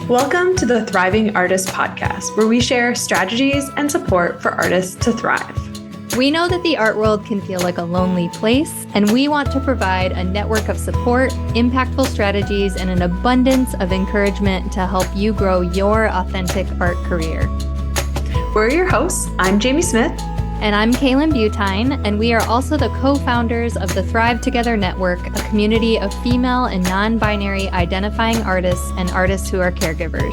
Welcome to the Thriving Artist Podcast, where we share strategies and support for artists to thrive. We know that the art world can feel like a lonely place, and we want to provide a network of support, impactful strategies, and an abundance of encouragement to help you grow your authentic art career. We're your hosts. I'm Jamie Smith. And I'm Kaylan Butine, and we are also the co-founders of the Thrive Together Network, a community of female and non-binary identifying artists and artists who are caregivers.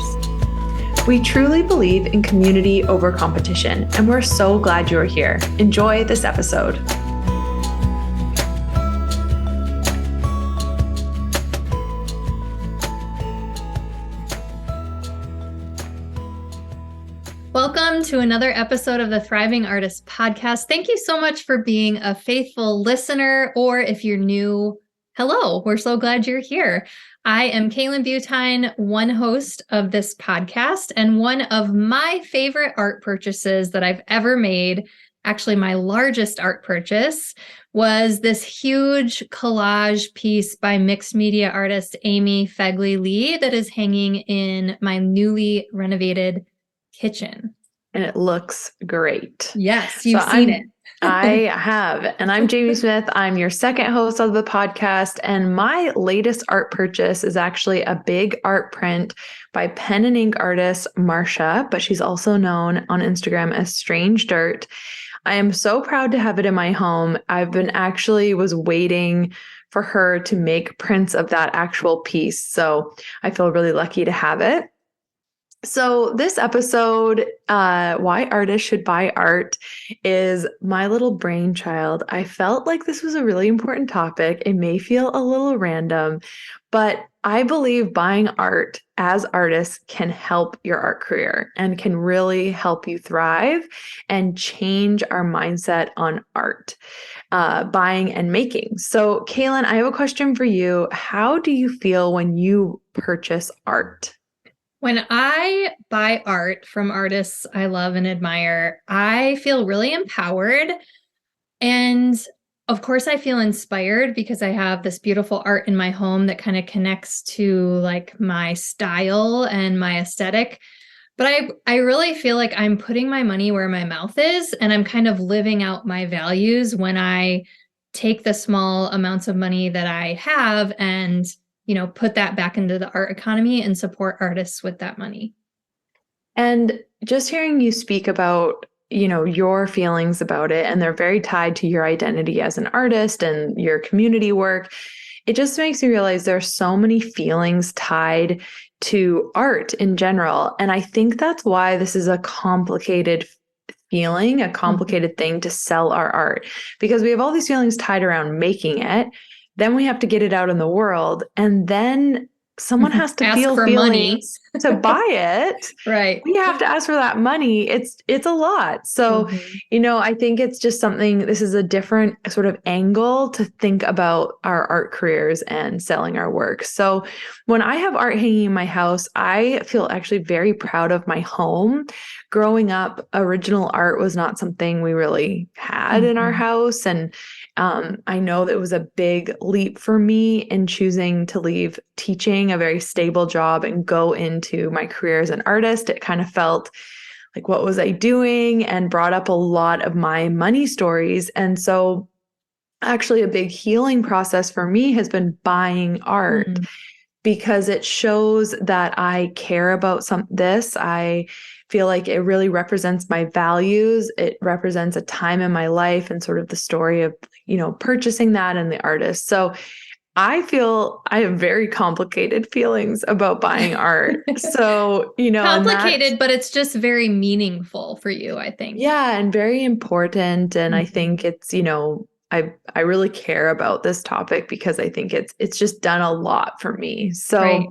We truly believe in community over competition, and we're so glad you're here. Enjoy this episode. Welcome to another episode of the Thriving Artist Podcast. Thank you so much for being a faithful listener, or if you're new, hello, we're so glad you're here. I am Kaylan Butine, one host of this podcast, and one of my favorite art purchases that I've ever made, actually my largest art purchase, was this huge collage piece by mixed media artist Amy Fegley-Lee that is hanging in my newly renovated kitchen. And it looks great. Yes, you've seen it. I have. And I'm Jamie Smith. I'm your second host of the podcast. And my latest art purchase is actually a big art print by pen and ink artist Marsha, but she's also known on Instagram as Strange Dirt. I am so proud to have it in my home. Was waiting for her to make prints of that actual piece. So I feel really lucky to have it. So this episode, Why Artists Should Buy Art, is my little brainchild. I felt like this was a really important topic. It may feel a little random, but I believe buying art as artists can help your art career and can really help you thrive and change our mindset on art, buying and making. So Kaylan, I have a question for you. How do you feel when you purchase art? When I buy art from artists I love and admire, I feel really empowered. And of course, I feel inspired because I have this beautiful art in my home that kind of connects to like my style and my aesthetic. But I really feel like I'm putting my money where my mouth is, and I'm kind of living out my values when I take the small amounts of money that I have and put that back into the art economy and support artists with that money. And just hearing you speak about, your feelings about it, and they're very tied to your identity as an artist and your community work, it just makes me realize there's so many feelings tied to art in general. And I think that's why this is a complicated feeling, a complicated thing to sell our art, because we have all these feelings tied around making it. Then we have to get it out in the world, and then someone has to feel feelings to buy it. Right. We have to ask for that money. It's a lot. So, I think it's just something, this is a different sort of angle to think about our art careers and selling our work. So when I have art hanging in my house, I feel actually very proud of my home. Growing up, original art was not something we really had in our house. And I know that it was a big leap for me in choosing to leave teaching, a very stable job, and go into my career as an artist. It kind of felt like, what was I doing? And brought up a lot of my money stories. And so actually a big healing process for me has been buying art. Because it shows that I care about this. I feel like it really represents my values. It represents a time in my life and sort of the story of, purchasing that and the artist. So I feel I have very complicated feelings about buying art. So, complicated, but it's just very meaningful for you, I think. Yeah, and very important. And I think it's, I really care about this topic because I think it's just done a lot for me. So right.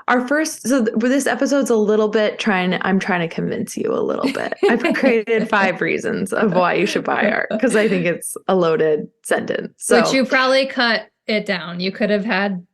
This episode's a little bit I'm trying to convince you a little bit. I've created 5 reasons of why you should buy art, because I think it's a loaded sentence. So, which you probably cut it down. You could have had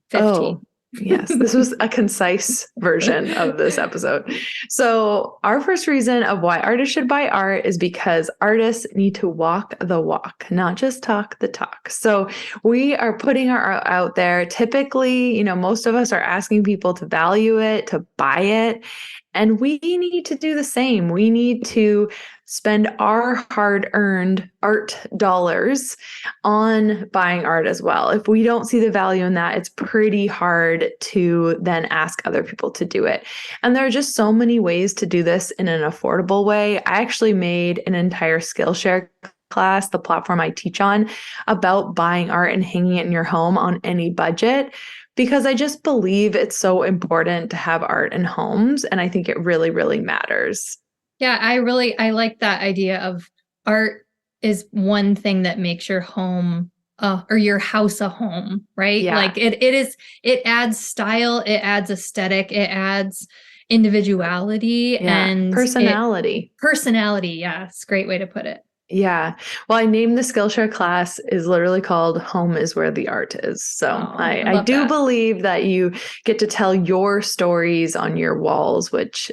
15. Yes, this was a concise version of this episode. So, our first reason of why artists should buy art is because artists need to walk the walk, not just talk the talk. So, we are putting our art out there. Typically, most of us are asking people to value it, to buy it. And we need to do the same. We need to spend our hard earned art dollars on buying art as well. If we don't see the value in that, it's pretty hard to then ask other people to do it. And there are just so many ways to do this in an affordable way. I actually made an entire Skillshare class, the platform I teach on, about buying art and hanging it in your home on any budget, because I just believe it's so important to have art in homes. And I think it really, really matters. Yeah, I like that idea of art is one thing that makes your home or your house a home, right? Yeah. Like it adds style, it adds aesthetic, it adds individuality Yeah. and personality. Yeah, it's a great way to put it. Yeah. Well, I named the Skillshare class is literally called Home is Where the Art Is. So Oh, I I love do that. believe that you get to tell your stories on your walls, which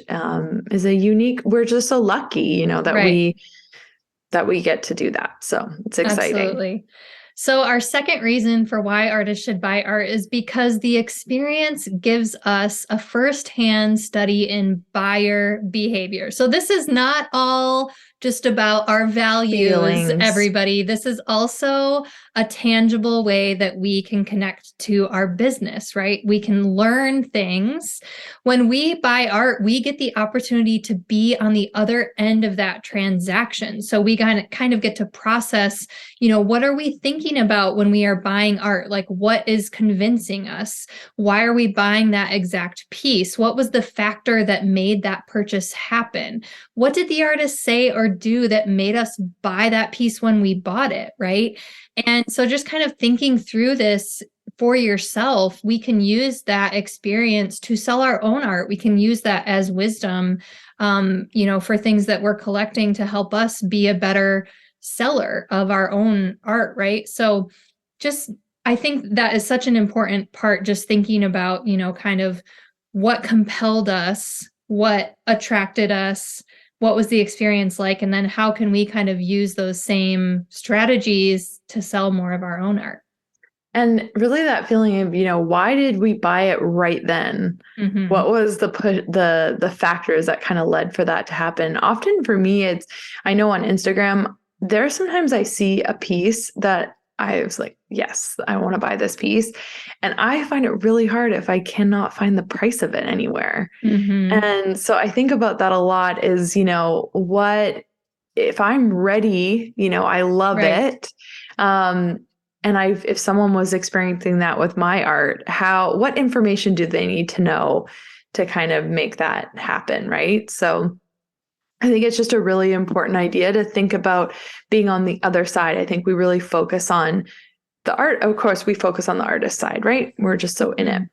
is a unique, we're just so lucky, that Right. we get to do that. So it's exciting. Absolutely. So, our second reason for why artists should buy art is because the experience gives us a firsthand study in buyer behavior. So, this is not all just about our values, Feelings. everybody. This is also a tangible way that we can connect to our business, right? We can learn things. When we buy art, we get the opportunity to be on the other end of that transaction. So we kind of get to process, what are we thinking about when we are buying art? Like, what is convincing us? Why are we buying that exact piece? What was the factor that made that purchase happen? What did the artist say or do that made us buy that piece when we bought it, right? And so just kind of thinking through this for yourself, we can use that experience to sell our own art. We can use that as wisdom, for things that we're collecting to help us be a better seller of our own art, right? So just, I think that is such an important part, just thinking about, kind of what compelled us, what attracted us, what was the experience like, and then how can we kind of use those same strategies to sell more of our own art. And really that feeling of, why did we buy it right then? Mm-hmm. What was the factors that kind of led for that to happen? Often for me, I know on Instagram, there are sometimes I see a piece that I was like, yes, I want to buy this piece. And I find it really hard if I cannot find the price of it anywhere. Mm-hmm. And so I think about that a lot is, what if I'm ready, I love Right. it. And if someone was experiencing that with my art, what information do they need to know to kind of make that happen? Right. So I think it's just a really important idea to think about being on the other side. I think we really focus on the art. Of course, we focus on the artist side, right? We're just so in it.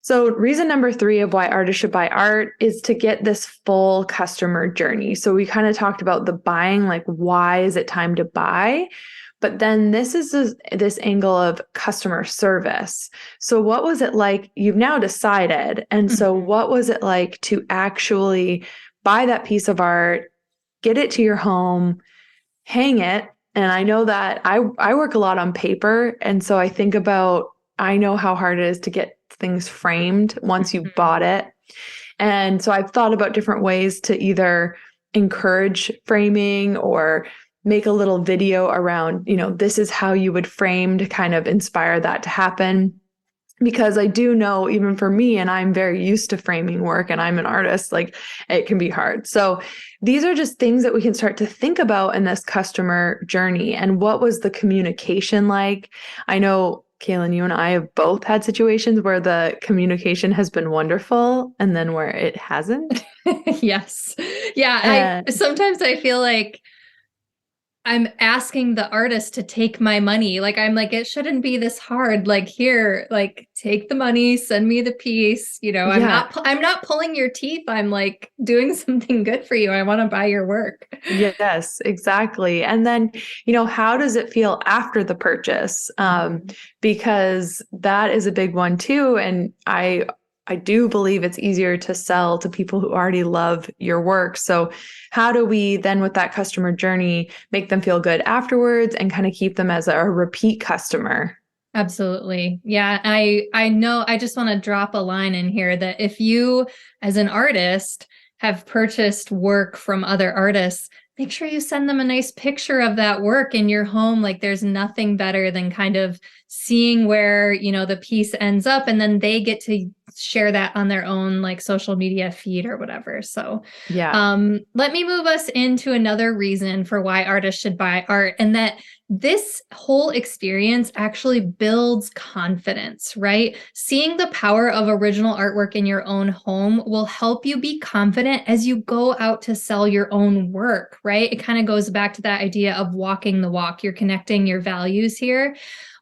So reason number 3 of why artists should buy art is to get this full customer journey. So we kind of talked about the buying, like why is it time to buy? But then this is this angle of customer service. So what was it like? You've now decided. And so what was it like to actually buy that piece of art, get it to your home, hang it? And I know that I work a lot on paper. And so I know how hard it is to get things framed once you've bought it. And so I've thought about different ways to either encourage framing or make a little video around, this is how you would frame to kind of inspire that to happen. Because I do know, even for me, and I'm very used to framing work and I'm an artist, like it can be hard. So these are just things that we can start to think about in this customer journey. And what was the communication like? I know, Kaylan, you and I have both had situations where the communication has been wonderful and then where it hasn't. Yes. Yeah. Sometimes I feel like I'm asking the artist to take my money. Like, I'm like, it shouldn't be this hard. Like, here, like, take the money, send me the piece. Yeah. I'm not pulling your teeth. I'm like doing something good for you. I want to buy your work. Yes, exactly. And then, how does it feel after the purchase? Because that is a big one too. And I do believe it's easier to sell to people who already love your work. So how do we then with that customer journey make them feel good afterwards and kind of keep them as a repeat customer? Absolutely. Yeah, I know I just want to drop a line in here that if you as an artist have purchased work from other artists, make sure you send them a nice picture of that work in your home. Like there's nothing better than kind of seeing where, the piece ends up and then they get to share that on their own like social media feed or whatever. So, Yeah. let me move us into another reason for why artists should buy art, and that this whole experience actually builds confidence, right? Seeing the power of original artwork in your own home will help you be confident as you go out to sell your own work, right? It kind of goes back to that idea of walking the walk. You're connecting your values here.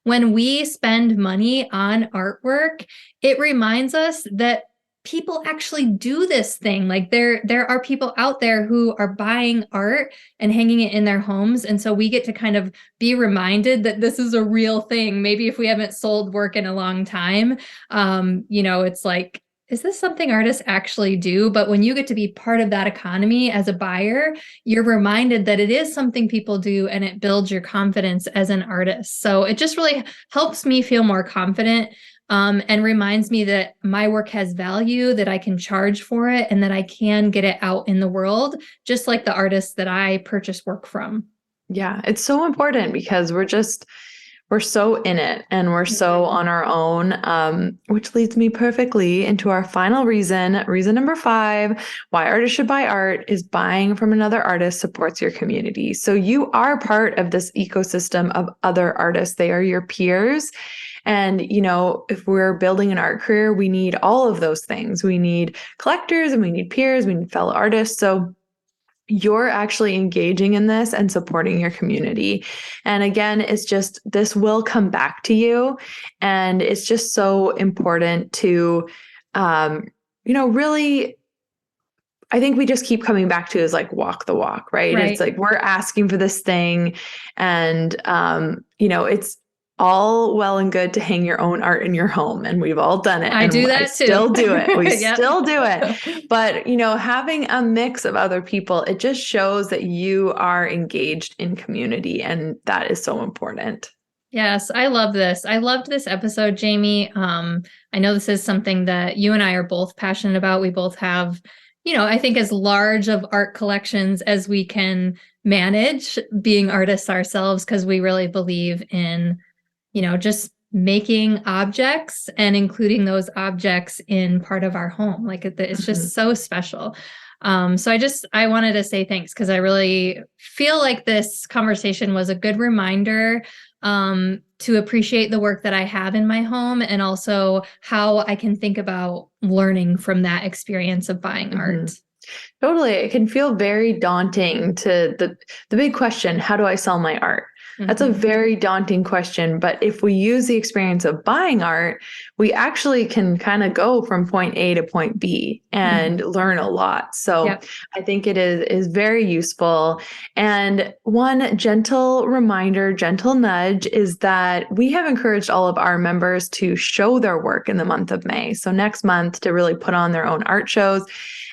When we spend money on artwork, it reminds us that people actually do this thing. Like there are people out there who are buying art and hanging it in their homes, and so we get to kind of be reminded that this is a real thing. Maybe if we haven't sold work in a long time, it's like, is this something artists actually do? But when you get to be part of that economy as a buyer, you're reminded that it is something people do, and it builds your confidence as an artist. So it just really helps me feel more confident, and reminds me that my work has value, that I can charge for it, and that I can get it out in the world, just like the artists that I purchase work from. Yeah. It's so important because we're so in it and we're so on our own, which leads me perfectly into our final reason number 5, why artists should buy art is buying from another artist supports your community. So you are part of this ecosystem of other artists. They are your peers. And, if we're building an art career, we need all of those things. We need collectors and we need peers, we need fellow artists. So you're actually engaging in this and supporting your community. And again, it's just, this will come back to you. And it's just so important to, really, I think we just keep coming back to is like walk the walk, right? Right. It's like we're asking for this thing. And, it's all well and good to hang your own art in your home. And we've all done it. I And do I that too. still do it. We Yep. still do it. But, having a mix of other people, it just shows that you are engaged in community. And that is so important. Yes, I love this. I loved this episode, Jamie. I know this is something that you and I are both passionate about. We both have, I think as large of art collections as we can manage, being artists ourselves, because we really believe in, just making objects and including those objects in part of our home. Like it's just so special. So I wanted to say thanks because I really feel like this conversation was a good reminder, to appreciate the work that I have in my home, and also how I can think about learning from that experience of buying art. Totally. It can feel very daunting to the big question, how do I sell my art? That's a very daunting question. But if we use the experience of buying art, we actually can kind of go from point A to point B and learn a lot. So Yep. I think it is very useful. And one gentle reminder, gentle nudge is that we have encouraged all of our members to show their work in the month of May. So next month to really put on their own art shows.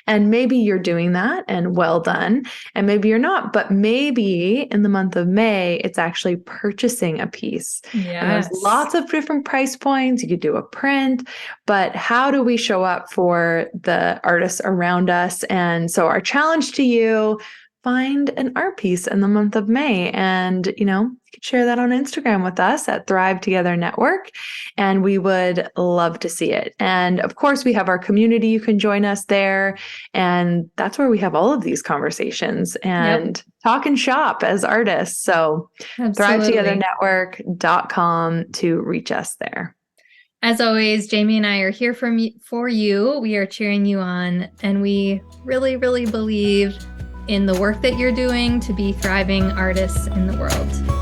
And maybe you're doing that and well done. And maybe you're not, but maybe in the month of May, it's actually purchasing a piece. Yes. And there's lots of different price points. You could do a print, but how do we show up for the artists around us? And so our challenge to you, find an art piece in the month of May. And, you could share that on Instagram with us at Thrive Together Network. And we would love to see it. And of course, we have our community. You can join us there. And that's where we have all of these conversations and talk and shop as artists. So thrivetogethernetwork.com to reach us there. As always, Jamie and I are here for you. We are cheering you on. And we really, really believe in the work that you're doing to be thriving artists in the world.